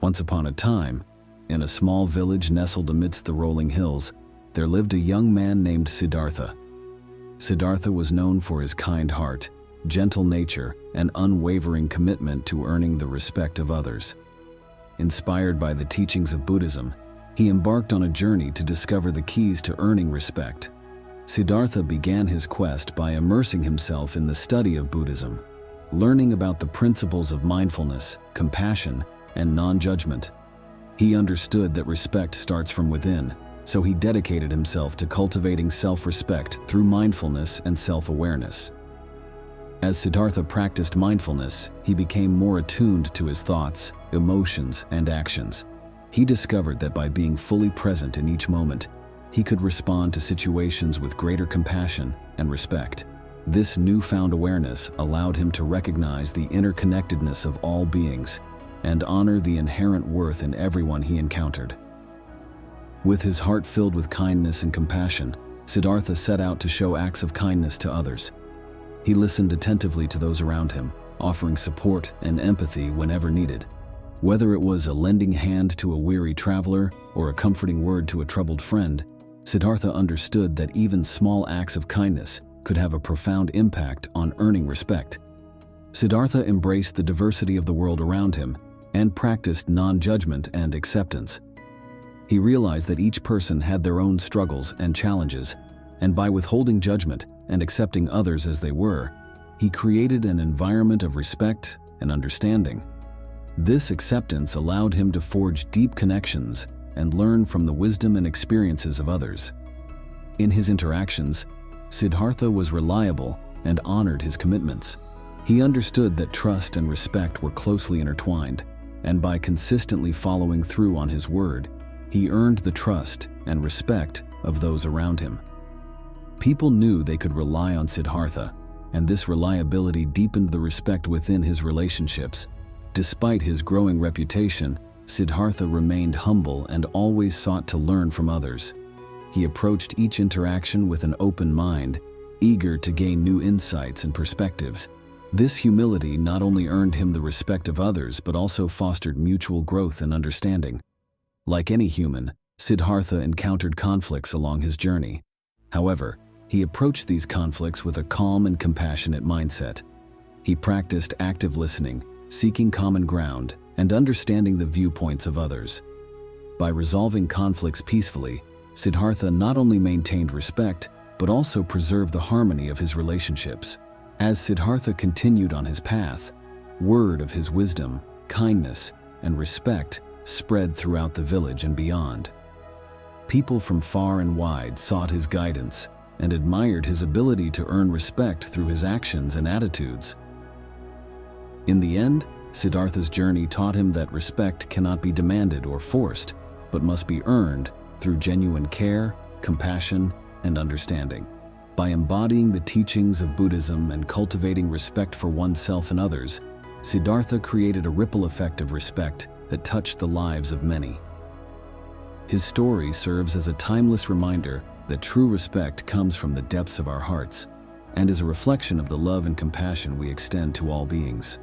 Once upon a time, in a small village nestled amidst the rolling hills, there lived a young man named Siddhartha. Siddhartha was known for his kind heart, gentle nature, and unwavering commitment to earning the respect of others. Inspired by the teachings of Buddhism, he embarked on a journey to discover the keys to earning respect. Siddhartha began his quest by immersing himself in the study of Buddhism, learning about the principles of mindfulness, compassion, and non-judgment. He understood that respect starts from within, so he dedicated himself to cultivating self-respect through mindfulness and self-awareness. As Siddhartha practiced mindfulness, he became more attuned to his thoughts, emotions, and actions. He discovered that by being fully present in each moment, he could respond to situations with greater compassion and respect. This newfound awareness allowed him to recognize the interconnectedness of all beings and honor the inherent worth in everyone he encountered. With his heart filled with kindness and compassion, Siddhartha set out to show acts of kindness to others. He listened attentively to those around him, offering support and empathy whenever needed. Whether it was a lending hand to a weary traveler or a comforting word to a troubled friend, Siddhartha understood that even small acts of kindness could have a profound impact on earning respect. Siddhartha embraced the diversity of the world around him and practiced non-judgment and acceptance. He realized that each person had their own struggles and challenges, and by withholding judgment and accepting others as they were, he created an environment of respect and understanding. This acceptance allowed him to forge deep connections and learn from the wisdom and experiences of others. In his interactions, Siddhartha was reliable and honored his commitments. He understood that trust and respect were closely intertwined, and by consistently following through on his word, he earned the trust and respect of those around him. People knew they could rely on Siddhartha, and this reliability deepened the respect within his relationships. Despite his growing reputation, Siddhartha remained humble and always sought to learn from others. He approached each interaction with an open mind, eager to gain new insights and perspectives. This humility not only earned him the respect of others but also fostered mutual growth and understanding. Like any human, Siddhartha encountered conflicts along his journey. However, he approached these conflicts with a calm and compassionate mindset. He practiced active listening, seeking common ground, and understanding the viewpoints of others. By resolving conflicts peacefully, Siddhartha not only maintained respect, but also preserved the harmony of his relationships. As Siddhartha continued on his path, word of his wisdom, kindness, and respect spread throughout the village and beyond. People from far and wide sought his guidance and admired his ability to earn respect through his actions and attitudes. In the end, Siddhartha's journey taught him that respect cannot be demanded or forced, but must be earned through genuine care, compassion, and understanding. By embodying the teachings of Buddhism and cultivating respect for oneself and others, Siddhartha created a ripple effect of respect that touched the lives of many. His story serves as a timeless reminder that true respect comes from the depths of our hearts and is a reflection of the love and compassion we extend to all beings.